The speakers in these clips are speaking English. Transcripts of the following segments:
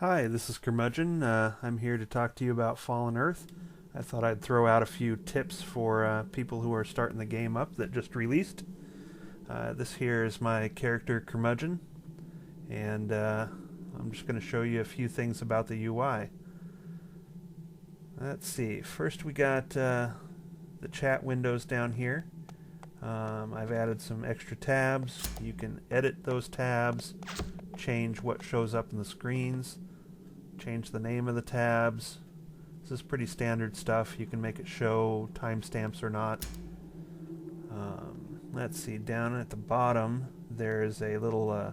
Hi, this is Curmudgeon. I'm here to talk to you about Fallen Earth. I thought I'd throw out a few tips for people who are starting the game up that just released. This here is my character Curmudgeon, and I'm just going to show you a few things about the UI. Let's see. First, we got the chat windows down here. I've added some extra tabs. You can edit those tabs, change what shows up in the screens, change the name of the tabs. This is pretty standard stuff. You can make it show timestamps or not. Let's see, down at the bottom there's a little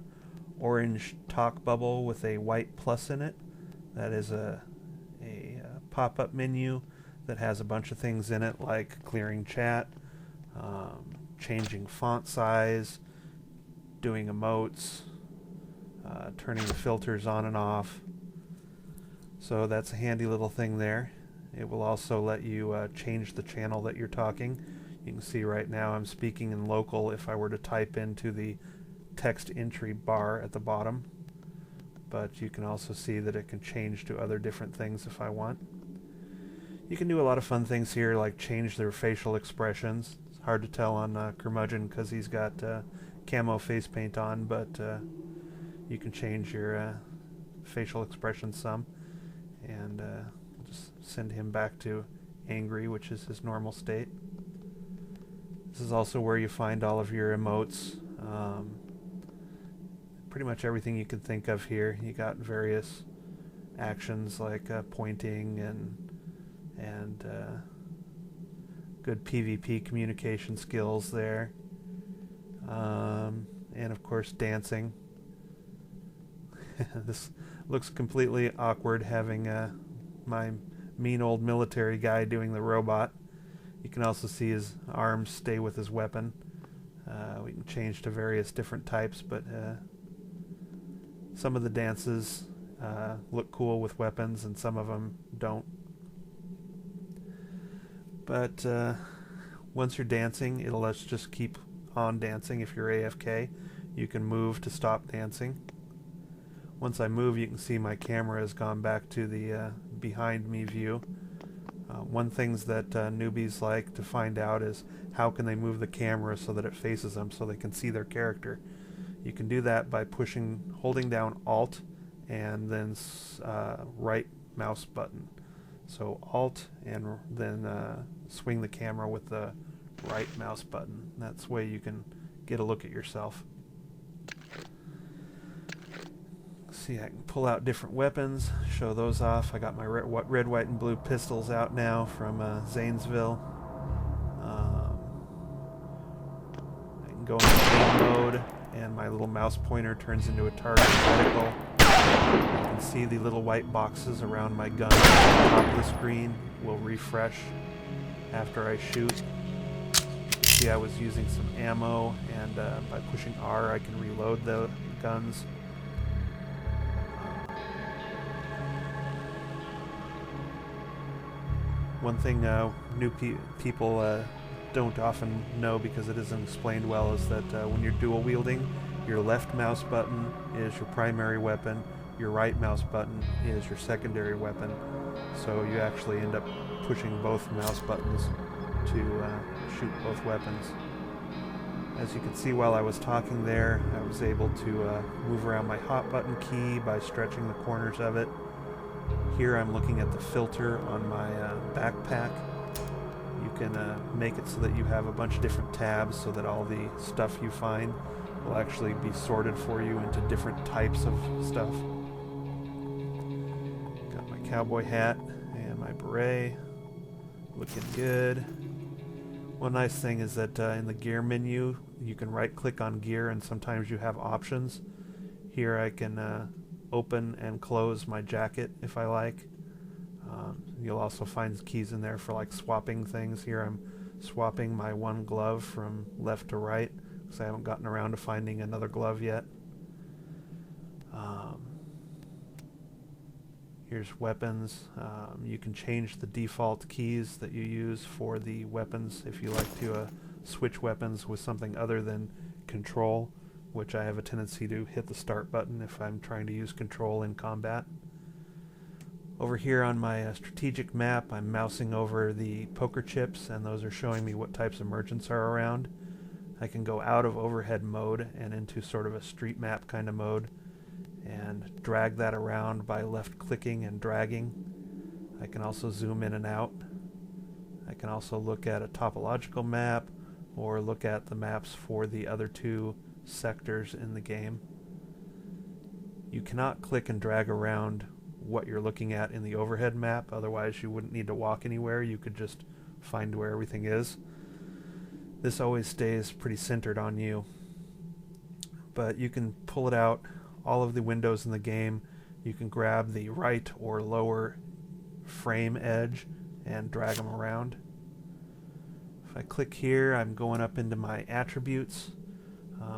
orange talk bubble with a white plus in it. That is a pop-up menu that has a bunch of things in it, like clearing chat, changing font size, doing emotes, turning the filters on and off. So that's a handy little thing there. It will also let you change the channel that you're talking. You can see right now I'm speaking in local if I were to type into the text entry bar at the bottom. But you can also see that it can change to other different things if I want. You can do a lot of fun things here, like change their facial expressions. It's hard to tell on Curmudgeon because he's got camo face paint on, but you can change your facial expressions some, and just send him back to angry, which is his normal state. This is also where you find all of your emotes. Pretty much everything you can think of here. You got various actions like pointing and good PvP communication skills there, and of course dancing. This looks completely awkward, having my mean old military guy doing the robot. You can also see his arms stay with his weapon. We can change to various different types, but some of the dances look cool with weapons and some of them don't. But once you're dancing, it'll let you just keep on dancing. If you're AFK, you can move to stop dancing. Once I move, you can see my camera has gone back to the behind me view. One things that newbies like to find out is how can they move the camera so that it faces them so they can see their character. You can do that by holding down Alt and then right mouse button. So Alt and then swing the camera with the right mouse button. That's the way you can get a look at yourself. See, I can pull out different weapons, show those off. I got my red, white, and blue pistols out now from Zanesville. I can go into game mode, and my little mouse pointer turns into a target reticle. You can see the little white boxes around my gun on the top of the screen will refresh after I shoot. See, I was using some ammo, and by pushing R I can reload the guns. One thing new people don't often know, because it isn't explained well, is that when you're dual wielding, your left mouse button is your primary weapon, your right mouse button is your secondary weapon. So you actually end up pushing both mouse buttons to shoot both weapons. As you can see, while I was talking there, I was able to move around my hot button key by stretching the corners of it. Here I'm looking at the filter on my backpack. You can make it so that you have a bunch of different tabs so that all the stuff you find will actually be sorted for you into different types of stuff. Got my cowboy hat and my beret. Looking good. One nice thing is that in the gear menu, you can right-click on gear, and sometimes you have options. Here I can open and close my jacket if I like. You'll also find keys in there for like swapping things. Here I'm swapping my one glove from left to right because I haven't gotten around to finding another glove yet. Here's weapons. You can change the default keys that you use for the weapons if you like to switch weapons with something other than control, which I have a tendency to hit the start button if I'm trying to use control in combat. Over here on my strategic map, I'm mousing over the poker chips, and those are showing me what types of merchants are around. I can go out of overhead mode and into sort of a street map kind of mode and drag that around by left clicking and dragging. I can also zoom in and out. I can also look at a topological map or look at the maps for the other two sectors in the game. You cannot click and drag around what you're looking at in the overhead map, otherwise you wouldn't need to walk anywhere. You could just find where everything is. This always stays pretty centered on you, but you can pull it out, all of the windows in the game. You can grab the right or lower frame edge and drag them around. If I click here, I'm going up into my attributes.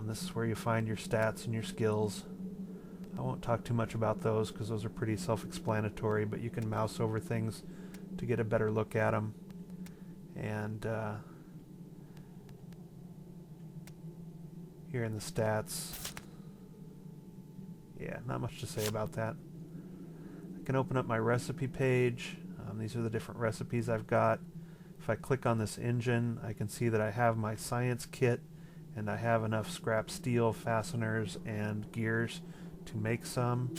This is where you find your stats and your skills. I won't talk too much about those because those are pretty self-explanatory, but you can mouse over things to get a better look at them. And here in the stats, yeah, not much to say about that. I can open up my recipe page. These are the different recipes I've got. If I click on this engine, I can see that I have my science kit, and I have enough scrap steel, fasteners, and gears to make some.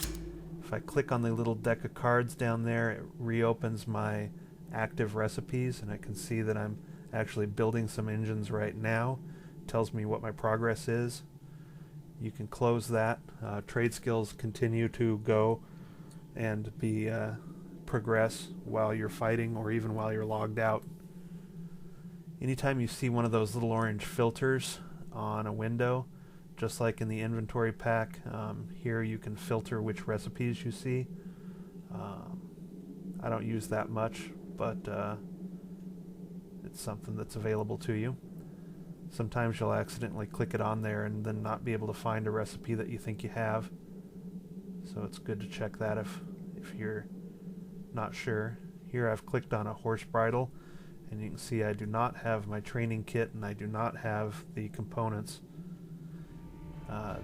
If I click on the little deck of cards down there, it reopens my active recipes, and I can see that I'm actually building some engines right now. It tells me what my progress is. You can close that. Trade skills continue to go and be progress while you're fighting or even while you're logged out. Anytime you see one of those little orange filters on a window, just like in the inventory pack, here you can filter which recipes you see. I don't use that much, but it's something that's available to you. Sometimes you'll accidentally click it on there and then not be able to find a recipe that you think you have. So it's good to check that if you're not sure. Here I've clicked on a horse bridle, and you can see I do not have my training kit and I do not have the components.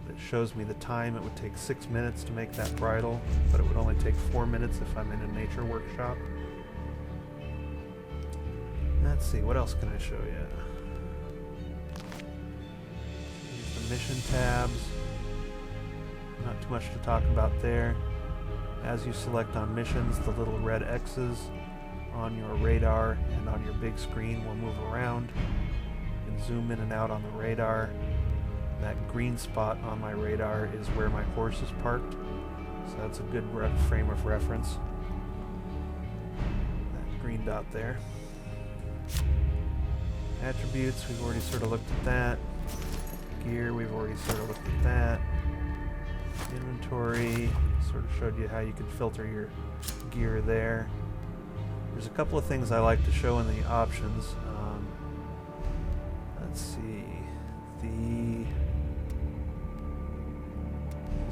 It shows me the time. It would take 6 minutes to make that bridle, but it would only take 4 minutes if I'm in a nature workshop. Let's see, what else can I show you? Here's the mission tabs. Not too much to talk about there. As you select on missions, the little red X's on your radar and on your big screen will move around. You can zoom in and out on the radar. That green spot on my radar is where my horse is parked, so that's a good frame of reference. That green dot there. Attributes, we've already sort of looked at that. Gear, we've already sort of looked at that. Inventory, sort of showed you how you can filter your gear there. There's a couple of things I like to show in the options. Let's see. These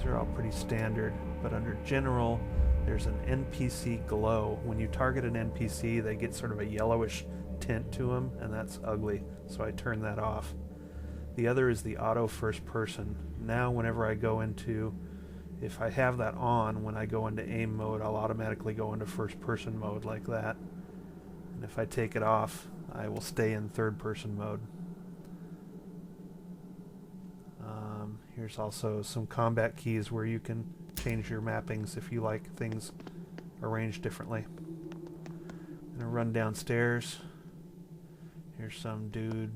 are all pretty standard, but under general, there's an NPC glow. When you target an NPC, they get sort of a yellowish tint to them, and that's ugly, so I turn that off. The other is the auto first person. Now whenever I go into, if I have that on, when I go into aim mode, I'll automatically go into first person mode like that. And if I take it off, I will stay in third person mode. Here's also some combat keys where you can change your mappings if you like things arranged differently. I'm gonna run downstairs. Here's some dude,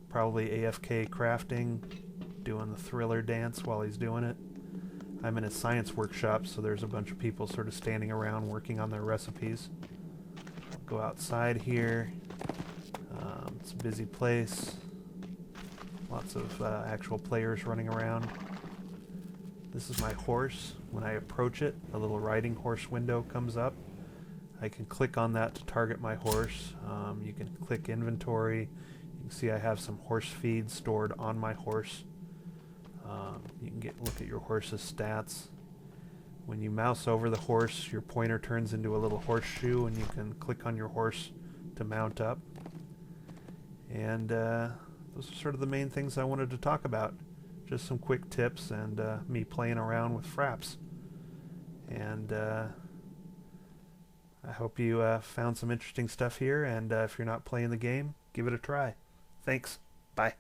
probably AFK crafting, doing the thriller dance while he's doing it. I'm in a science workshop, so there's a bunch of people sort of standing around working on their recipes. I'll go outside here. It's a busy place. Lots of actual players running around. This is my horse. When I approach it, a little riding horse window comes up. I can click on that to target my horse. You can click inventory. You can see I have some horse feed stored on my horse. You can look at your horse's stats. When you mouse over the horse, your pointer turns into a little horseshoe, and you can click on your horse to mount up. And those are sort of the main things I wanted to talk about. Just some quick tips and me playing around with fraps. And I hope you found some interesting stuff here, and if you're not playing the game, give it a try. Thanks. Bye.